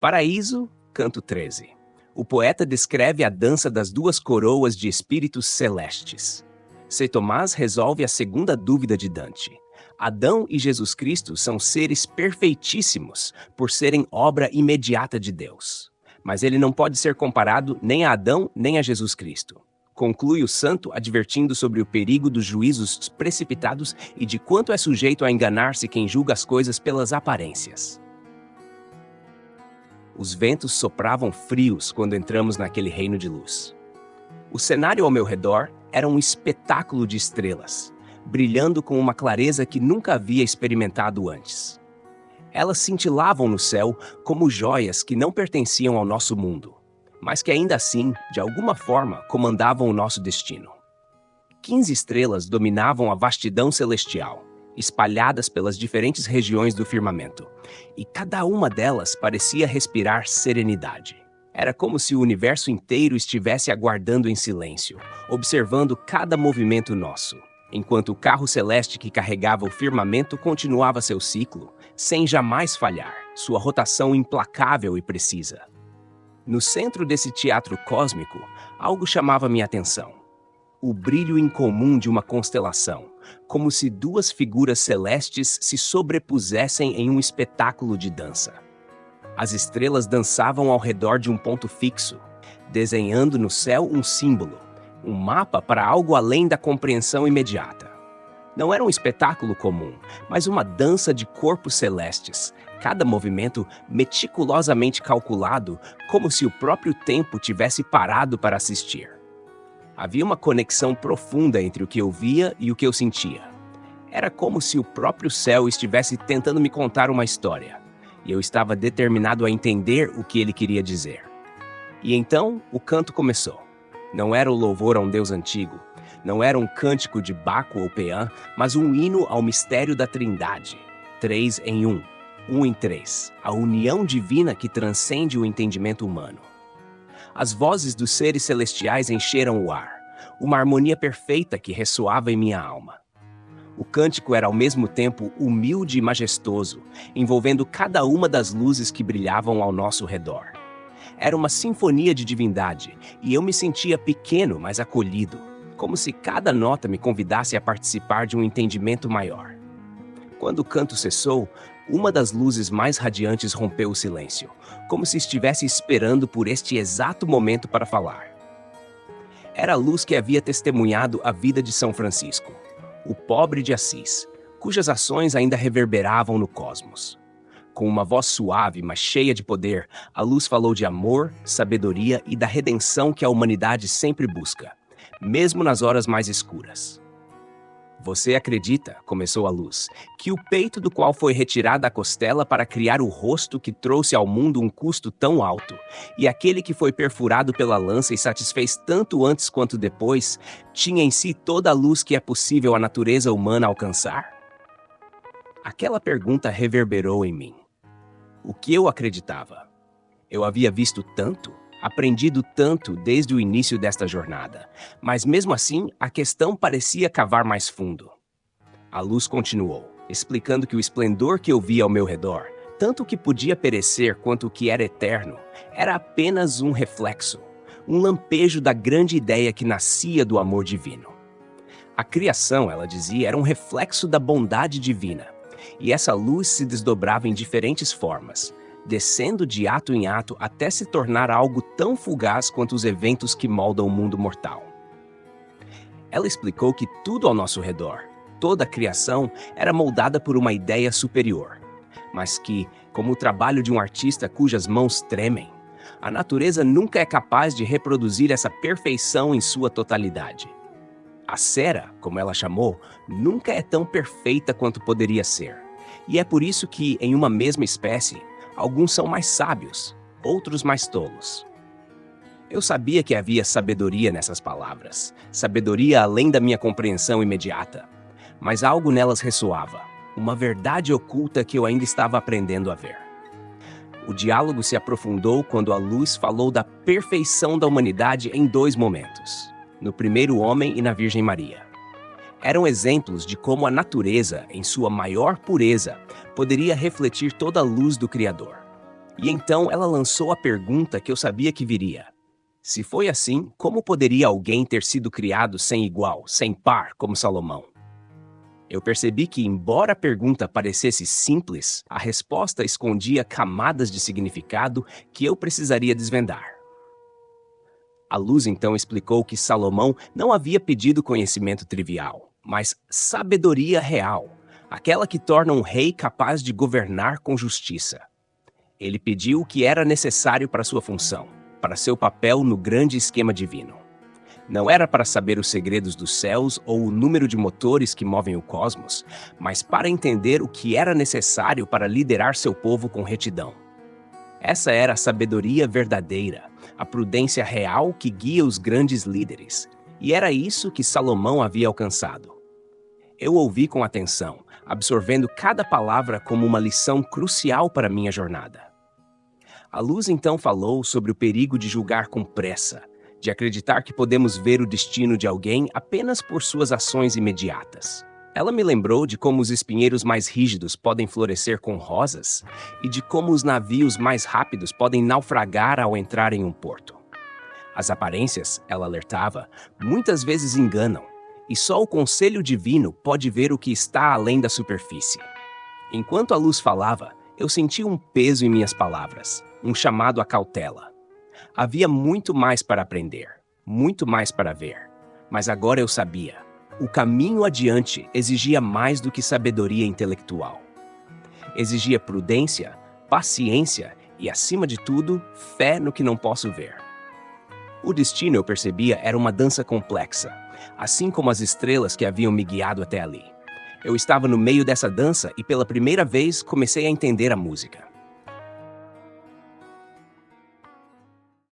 Paraíso, canto 13. O poeta descreve a dança das duas coroas de espíritos celestes. São Tomás resolve a segunda dúvida de Dante. Adão e Jesus Cristo são seres perfeitíssimos por serem obra imediata de Deus. Mas ele não pode ser comparado nem a Adão nem a Jesus Cristo. Conclui o santo advertindo sobre o perigo dos juízos precipitados e de quanto é sujeito a enganar-se quem julga as coisas pelas aparências. Os ventos sopravam frios quando entramos naquele reino de luz. O cenário ao meu redor era um espetáculo de estrelas, brilhando com uma clareza que nunca havia experimentado antes. Elas cintilavam no céu como joias que não pertenciam ao nosso mundo, mas que ainda assim, de alguma forma, comandavam o nosso destino. 15 estrelas dominavam a vastidão celestial, espalhadas pelas diferentes regiões do firmamento, e cada uma delas parecia respirar serenidade. Era como se o universo inteiro estivesse aguardando em silêncio, observando cada movimento nosso, enquanto o carro celeste que carregava o firmamento continuava seu ciclo, sem jamais falhar, sua rotação implacável e precisa. No centro desse teatro cósmico, algo chamava minha atenção. O brilho incomum de uma constelação, como se duas figuras celestes se sobrepusessem em um espetáculo de dança. As estrelas dançavam ao redor de um ponto fixo, desenhando no céu um símbolo, um mapa para algo além da compreensão imediata. Não era um espetáculo comum, mas uma dança de corpos celestes, cada movimento meticulosamente calculado, como se o próprio tempo tivesse parado para assistir. Havia uma conexão profunda entre o que eu via e o que eu sentia. Era como se o próprio céu estivesse tentando me contar uma história, e eu estava determinado a entender o que ele queria dizer. E então o canto começou. Não era o louvor a um deus antigo, não era um cântico de Baco ou Peã, mas um hino ao mistério da Trindade. 3 em 1, 1 em 3, a união divina que transcende o entendimento humano. As vozes dos seres celestiais encheram o ar, uma harmonia perfeita que ressoava em minha alma. O cântico era ao mesmo tempo humilde e majestoso, envolvendo cada uma das luzes que brilhavam ao nosso redor. Era uma sinfonia de divindade, e eu me sentia pequeno, mas acolhido, como se cada nota me convidasse a participar de um entendimento maior. Quando o canto cessou, uma das luzes mais radiantes rompeu o silêncio, como se estivesse esperando por este exato momento para falar. Era a luz que havia testemunhado a vida de São Francisco, o pobre de Assis, cujas ações ainda reverberavam no cosmos. Com uma voz suave, mas cheia de poder, a luz falou de amor, sabedoria e da redenção que a humanidade sempre busca, mesmo nas horas mais escuras. Você acredita, começou a luz, que o peito do qual foi retirada a costela para criar o rosto que trouxe ao mundo um custo tão alto, e aquele que foi perfurado pela lança e satisfez tanto antes quanto depois, tinha em si toda a luz que é possível à natureza humana alcançar? Aquela pergunta reverberou em mim. O que eu acreditava? Eu havia visto tanto, aprendido tanto desde o início desta jornada, mas mesmo assim a questão parecia cavar mais fundo. A luz continuou, explicando que o esplendor que eu via ao meu redor, tanto o que podia perecer quanto o que era eterno, era apenas um reflexo, um lampejo da grande ideia que nascia do amor divino. A criação, ela dizia, era um reflexo da bondade divina, e essa luz se desdobrava em diferentes formas, descendo de ato em ato até se tornar algo tão fugaz quanto os eventos que moldam o mundo mortal. Ela explicou que tudo ao nosso redor, toda a criação, era moldada por uma ideia superior, mas que, como o trabalho de um artista cujas mãos tremem, a natureza nunca é capaz de reproduzir essa perfeição em sua totalidade. A cera, como ela chamou, nunca é tão perfeita quanto poderia ser, e é por isso que, em uma mesma espécie, alguns são mais sábios, outros mais tolos. Eu sabia que havia sabedoria nessas palavras, sabedoria além da minha compreensão imediata, mas algo nelas ressoava, uma verdade oculta que eu ainda estava aprendendo a ver. O diálogo se aprofundou quando a luz falou da perfeição da humanidade em 2 momentos, no primeiro homem e na Virgem Maria. Eram exemplos de como a natureza, em sua maior pureza, poderia refletir toda a luz do Criador. E então ela lançou a pergunta que eu sabia que viria. Se foi assim, como poderia alguém ter sido criado sem igual, sem par, como Salomão? Eu percebi que, embora a pergunta parecesse simples, a resposta escondia camadas de significado que eu precisaria desvendar. A luz então explicou que Salomão não havia pedido conhecimento trivial, mas sabedoria real, aquela que torna um rei capaz de governar com justiça. Ele pediu o que era necessário para sua função, para seu papel no grande esquema divino. Não era para saber os segredos dos céus ou o número de motores que movem o cosmos, mas para entender o que era necessário para liderar seu povo com retidão. Essa era a sabedoria verdadeira, a prudência real que guia os grandes líderes, e era isso que Salomão havia alcançado. Eu ouvi com atenção, absorvendo cada palavra como uma lição crucial para minha jornada. A luz então falou sobre o perigo de julgar com pressa, de acreditar que podemos ver o destino de alguém apenas por suas ações imediatas. Ela me lembrou de como os espinheiros mais rígidos podem florescer com rosas e de como os navios mais rápidos podem naufragar ao entrar em um porto. As aparências, ela alertava, muitas vezes enganam, e só o conselho divino pode ver o que está além da superfície. Enquanto a luz falava, eu senti um peso em minhas palavras, um chamado à cautela. Havia muito mais para aprender, muito mais para ver. Mas agora eu sabia. O caminho adiante exigia mais do que sabedoria intelectual. Exigia prudência, paciência e, acima de tudo, fé no que não posso ver. O destino, eu percebia, era uma dança complexa, assim como as estrelas que haviam me guiado até ali. Eu estava no meio dessa dança e, pela primeira vez, comecei a entender a música.